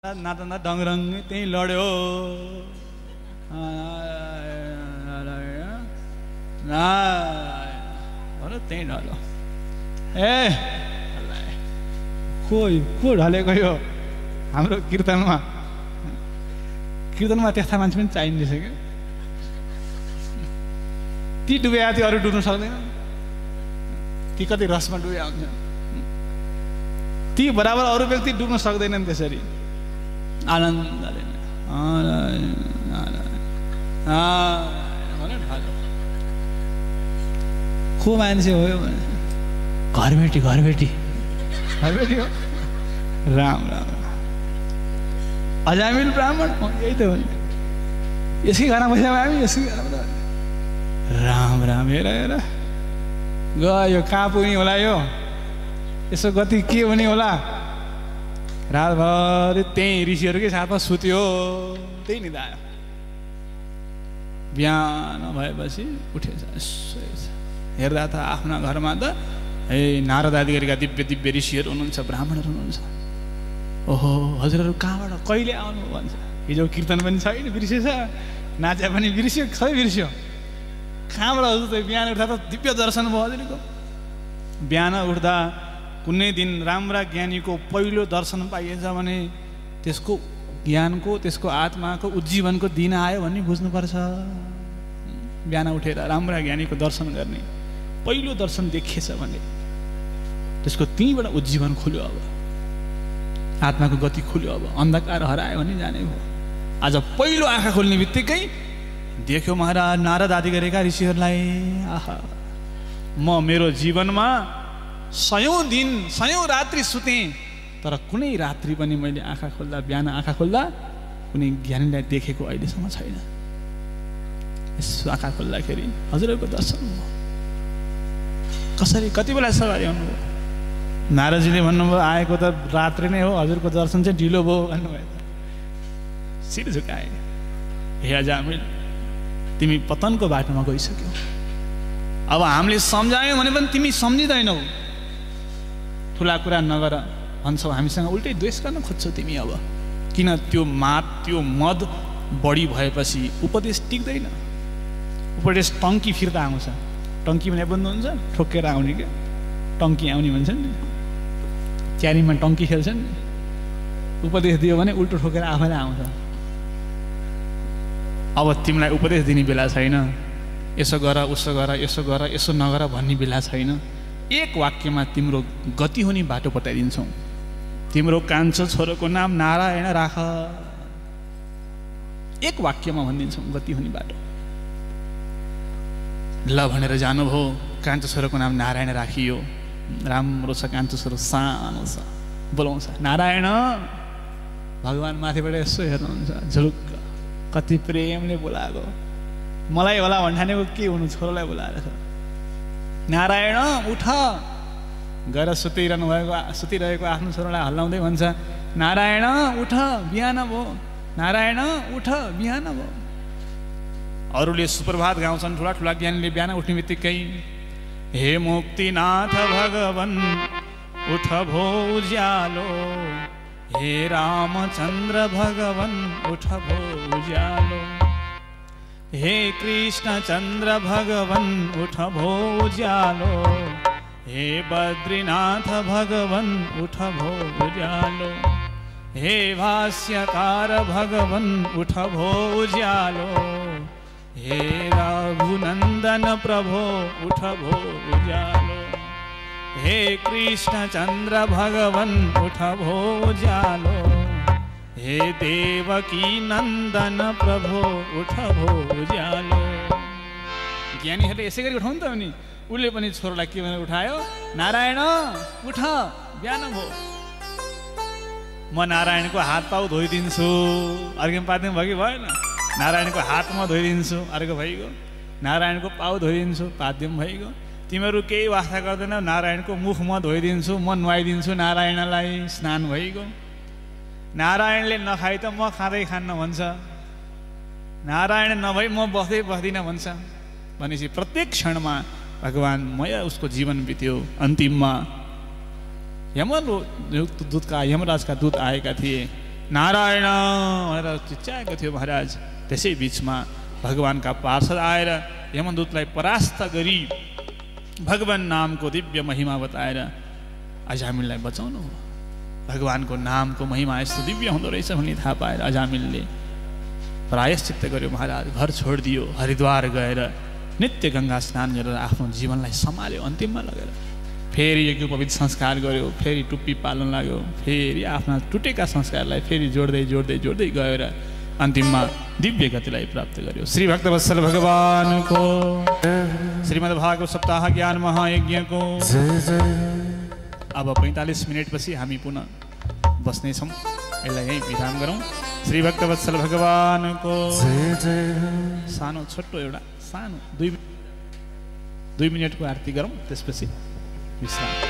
नाता डङरङ त्यही लड्यो त्यही ढल्यो को ढलेको यो हाम्रो कीर्तनमा त्यस्ता मान्छे पनि चाहिँदैछ क्या ती डुबेका थियो अरू डुब्नु सक्दैन ती कति रसमा डुबेका हुन्छ ती बराबर अरू व्यक्ति डुब्न सक्दैनन् त्यसरी आनन्दले को मान्छे हो घरबेटी हो राम राम अजामिल ब्राह्मण यही त हो नि यसकै घरमा बस्यौँ हामी यसकै घरमा राम राम हेर गयो कहाँ पुग्ने होला यो यसो गति के हुने होला रातभर त्यही ऋषिहरूकै साथमा सुत्यो त्यही निदायो बिहान भएपछि उठेछ हेर्दा त आफ्ना घरमा त नारद आदिका दिव्य दिव्य ऋषिहरू हुनुहुन्छ ब्राह्मणहरू हुनुहुन्छ ओहो हजुरहरू कहाँबाट कहिले आउनु भन्छ हिजो कीर्तन पनि छैन बिर्सेछ नाचे पनि बिर्स्यो खै बिर्स्यो कहाँबाट हजुर त बिहान उठ्दा त दिव्य दर्शन भयो हजुरको बिहान उठ्दा कुनै दिन राम्रा ज्ञानीको पहिलो दर्शन पाइएछ भने त्यसको ज्ञानको त्यसको आत्माको उज्जीवनको दिन आयो भन्ने बुझ्नुपर्छ बिहान उठेर राम्रा ज्ञानीको दर्शन गर्ने पहिलो दर्शन देखिएछ भने त्यसको त्यहीँबाट उज्जीवन खुल्यो अब आत्माको गति खुल्यो अब अन्धकार हरायो भने जाने भयो आज पहिलो आँखा खोल्ने बित्तिकै देख्यो महाराज नारद आदि गरेका ऋषिहरूलाई आहा म मेरो जीवनमा 100औं दिन 100औं रात्रि सुतेँ तर कुनै रात्रि पनि मैले आँखा खोल्दा बिहान आँखा खोल्दा कुनै ज्ञानीलाई देखेको अहिलेसम्म छैन यसो आँखा खोल्दाखेरि हजुरहरूको दर्शन भयो कसरी कति बेला सवारी आउनुभयो नारदजीले भन्नुभयो आएको त रात्रि नै हो हजुरको दर्शन चाहिँ ढिलो भयो भन्नुभयो शिर झुकाए हे अजामिल तिमी पतनको बाटोमा गइसक्यौ अब हामीले सम्झायौँ भने पनि तिमी सम्झिँदैनौ ठुला कुरा नगर भन्छौ हामीसँग उल्टै द्वेष गर्न खोज्छौ तिमी अब किन त्यो मद बढी भएपछि उपदेश टिक्दैन उपदेश टङ्की फिर्ता आउँछ टङ्की भने बुझ्नुहुन्छ ठोकेर आउने क्या टङ्की आउने भन्छन् नि क्यारीमा टङ्की खेल्छन् नि उपदेश दियो भने उल्टो ठोकेर आफैलाई आउँछ अब तिमीलाई उपदेश दिने बेला छैन यसो गर उसो गर यसो गर यसो नगर भन्ने बेला छैन एक वाक्यमा तिम्रो गति हुने बाटो बताइदिन्छौ तिम्रो कान्छो छोरोको नाम नारायण राख एक वाक्यमा भनिदिन्छौ गति हुने बाटो ल भनेर जानुभयो कान्छो छोरोको नाम नारायण राखियो राम्रो छ कान्छो छोरो सानो छ बोलाउँछ नारायण भगवान माथिबाट यसो हेर्नुहुन्छ झुलुक्क कति प्रेमले बोलाएको मलाई होला भन्ठानेको के हुनु छोरोलाई बोलाएर नारायण उठ गएर सुतिरहेको आफ्नो छोरोलाई हल्लाउँदै भन्छ नारायण उठ बिहान भयो नारायण उठ बिहान भयो अरूले सुप्रभात गाउँछन् ठुला ठुला ज्ञानीले बिहान उठ्ने बित्तिकै हे मुक्तिनाथ भगवान उठ भो उज्यालो हे रामचन्द्र भगवान उठ भो उज्यालो हे कृष्ण चन्द्र भगवान उठ भो उज्यालो हे बद्रीनाथ भगवान उठ भो उज्यालो हे भाष्यकार भगवान उठ भो उज्यालो हे रघुनंदन प्रभो उठ भो उज्यालो हे कृष्ण चन्द्र भगवान उठ भो उज्यालो हे देवकी नंदन प्रभो उठ भो उज्यालो ज्ञानीहरूले यसै गरी उठाउनु त नि उसले पनि छोरोलाई के भनेर उठायो नारायण उठ बिहान भयो म नारायणको हात पाउ धोइदिन्छु अर्को पादिनु भयो कि भएन नारायणको हात म धोइदिन्छु अर्को भइगयो नारायणको पाउ धोइदिन्छु पाद्यम भइगयो तिमीहरू केही वास्ता गर्दैन नारायणको मुख म धोइदिन्छु म नुहाइदिन्छु नारायणलाई स्नान भइगयो नारायणले नखाइ त म खाँदै खान्न भन्छ नारायण नभई म बस्दिनँ भन्छ भनेपछि प्रत्येक क्षणमा भगवानमय उसको जीवन बित्यो अन्तिममा यमराजका दूत आएका थिए नारायण भनेर चिच्याएको थियो महाराज। त्यसै बिचमा भगवानका पार्षद आएर यमदूतलाई परास्त गरी भगवान नामको दिव्य महिमा बताएर अजामिललाई बचाउनु हो। भगवानको नामको महिमा यस्तो दिव्य हुँदो रहेछ भन्ने थाहा पाएर अजामिलले प्रायश्चित्त गर्यो महाराज। घर छोडिदियो, हरिद्वार गएर नित्य गङ्गा स्नान गरेर आफ्नो जीवनलाई सम्हाल्यो। अन्तिममा लगेर फेरि यज्ञोपवीत संस्कार गर्यो, फेरि टुप्पी पाल्न लाग्यो, फेरि आफ्ना टुटेका संस्कारलाई फेरि जोड्दै जोड्दै जोड्दै गएर अन्तिममा दिव्य गतिलाई प्राप्त गर्यो। श्री भक्तवत्सल भगवानको श्रीमद् भागवत सप्ताह ज्ञान महायज्ञको अब 45 मिनटपछि हामी पुनः बस्नेछौँ। यसलाई यहीँ विराम गरौँ। श्री भक्तवत्सल भगवानको सानो छोटो एउटा सानो 2 मिनटको आरती गरौँ, त्यसपछि विश्राम।